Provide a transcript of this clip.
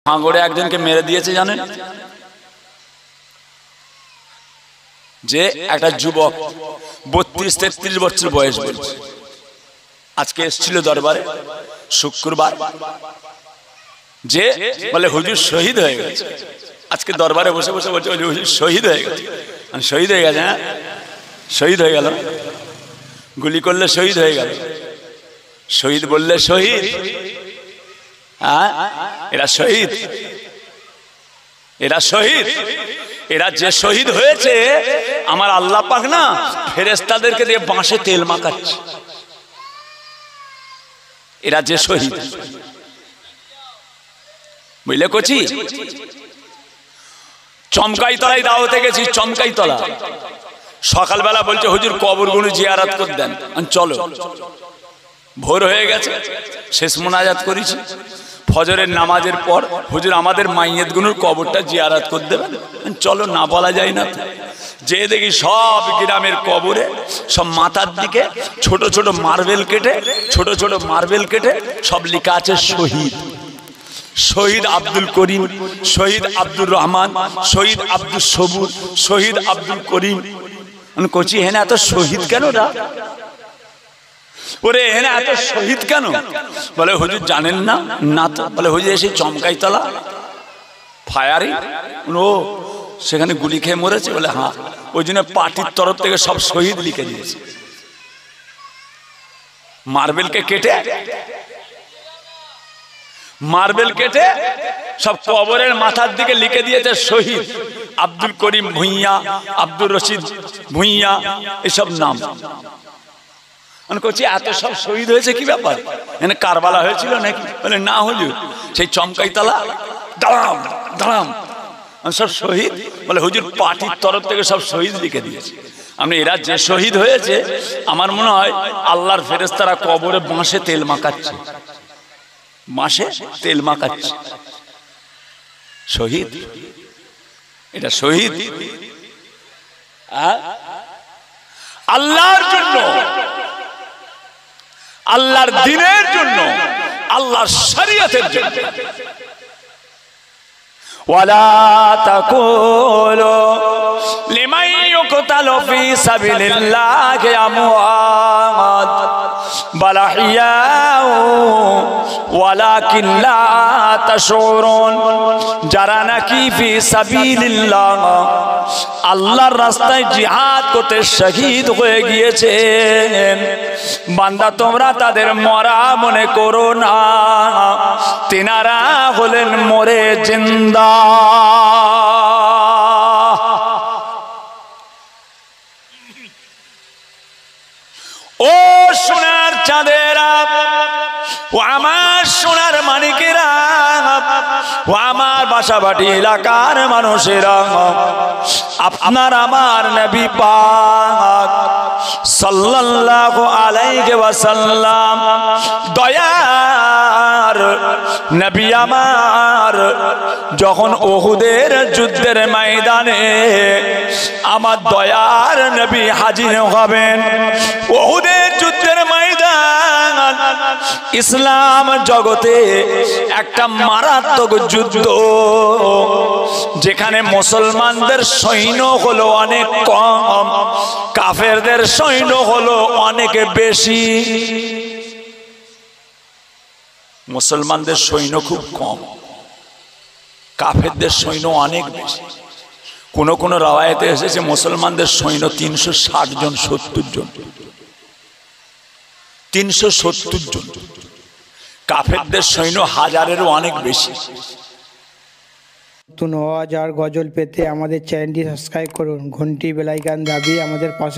হাঙ্গরে একজনকে মেরে দিয়েছে জানেন? যে একটা যুবক 32-33 বছর বয়স বলছে, আজকে এসেছিল দরবারে শুক্রবার, যে বলে হুজুর শহীদ হয়ে গেছে। আজকে দরবারে বসে বসে বলছে হুজুর শহীদ হয়ে গেছে। শহীদ হয়ে গেছে? হ্যাঁ, শহীদ হয়ে গেল। গুলি করলে শহীদ হয়ে গেল। শহীদ বললে শহীদ, হ্যাঁ এরা শহীদ, এরা শহীদ। এরা যে শহীদ হয়েছে, আমার আল্লাহ পাক না ফেরেশতাদেরকে দিয়ে বাঁশে তেল মাখাচ্ছে। এরা যে শহীদ, বুঝলে কচি? চমকাইতলায় দাওয়াতে গেছি, চমকাইতলা। সকালবেলা বলছে হুজুর কবরগুলো জিয়ারত করে দেন। চলো, ভোর হয়ে গেছে, শেষ মোনাজাত করেছি। ফজরের নামাজের পর হুজুর আমাদের মাইয়েত গুনুর কবরটা জিয়ারত করে দেবেন। চলো, না বলা যায় না। যে দেখি সব গ্রামের কবরে সব মাথার দিকে ছোট ছোট মার্বেল কেটে, ছোট ছোট মার্বেল কেটে সব লেখা আছে শহীদ। শহীদ আব্দুল করিম, শহীদ আব্দুর রহমান, শহীদ আব্দুল সবুর, শহীদ আব্দুল করিম। কচি হেন এত শহীদ কেন রা? ওরে হেন এত শহীদ কেন? বলে হুজুর জানেন না? না তো। বলে হুজুর এসে চমকাইতলা ফায়ারিং, ও সেখানে গুলি খেয়ে মরেছে। বলে হ্যাঁ, ওই জন্য পার্টির তরফ থেকে সব শহীদ লিখে দিয়েছে। মার্বেলকে কেটে, মার্বেল কেটে সব কবরের মাথার দিকে লিখে দিয়েছে শহীদ আব্দুল করিম ভুঁইয়া, আব্দুর রশিদ ভুঁইয়া, এসব নাম। করছি এত সব শহীদ হয়েছে, কি ব্যাপার? এখানে কারবালা হয়েছিল নাকি? বলে না হুজুর, সেই চমকাইতলা দাঁড়াম দাঁড়াম সব শহীদ। বলে হুজুর পার্টির তরফ থেকে সব শহীদ লিখে দিয়েছে। আপনি এরা যে শহীদ হয়েছে, আমার মনে হয় আল্লাহর ফেরেশতারা কবরে বাঁশে তেল মাখাচ্ছে, বাঁশে তেল মাখাচ্ছে। শহীদ, এটা শহীদ আল্লাহর জন্য, আল্লাহর দ্বীনের জন্য, আল্লাহর শরীয়তের জন্য। ওয়ালা তাকুলু লিমান ইউকতালু ফি সাবিলিল্লাহি আমওয়াত বাল আহইয়াউ ওয়ালাকিন লা তাশউরুন। যারা নাকি ফি সাবিলিল্লাহ, আল্লাহর রাস্তায় জিহাদ করতে শহীদ হয়ে গিয়েছেন, বান্দা তোমরা তাদের মরা মনে করো না, তিনারা হলেন মরে জিন্দা। ও সোনার চাঁদেরা, ও আমার সোনার মানিকেরা, ও আমার বাসাবাড়ি এলাকার মানুষেরা, আপনার আমার নবী পাক সাল্লাল্লাহু আলাইহি ওয়াসাল্লাম, দয়ার নবী আমার, যখন উহুদের যুদ্ধের ময়দানে আমার দয়ার নবী হাজির হবেন। উহুদের যুদ্ধের ময়দান ইসলাম জগতে একটা মারাত্মক যুদ্ধ, যেখানে মুসলমানদের সৈন্য হলো অনেক কম, কাফেরদের সৈন্য হলো অনেক বেশি। মুসলমানদের সৈন্য খুব কম, কাফেরদের সৈন্য অনেক বেশি। কোন কোন রাওয়ায়াতে এসেছে মুসলমানদের সৈন্য 360 জন, 70 জন, 370 জন। কাফেরদের সৈন্য হাজারেরও অনেক বেশি। নতুন ওয়াজ আর গজল পেতে আমাদের চ্যানেলটি সাবস্ক্রাইব করুন, ঘন্টি বেল আইকন দাবিয়ে আমাদের পাশে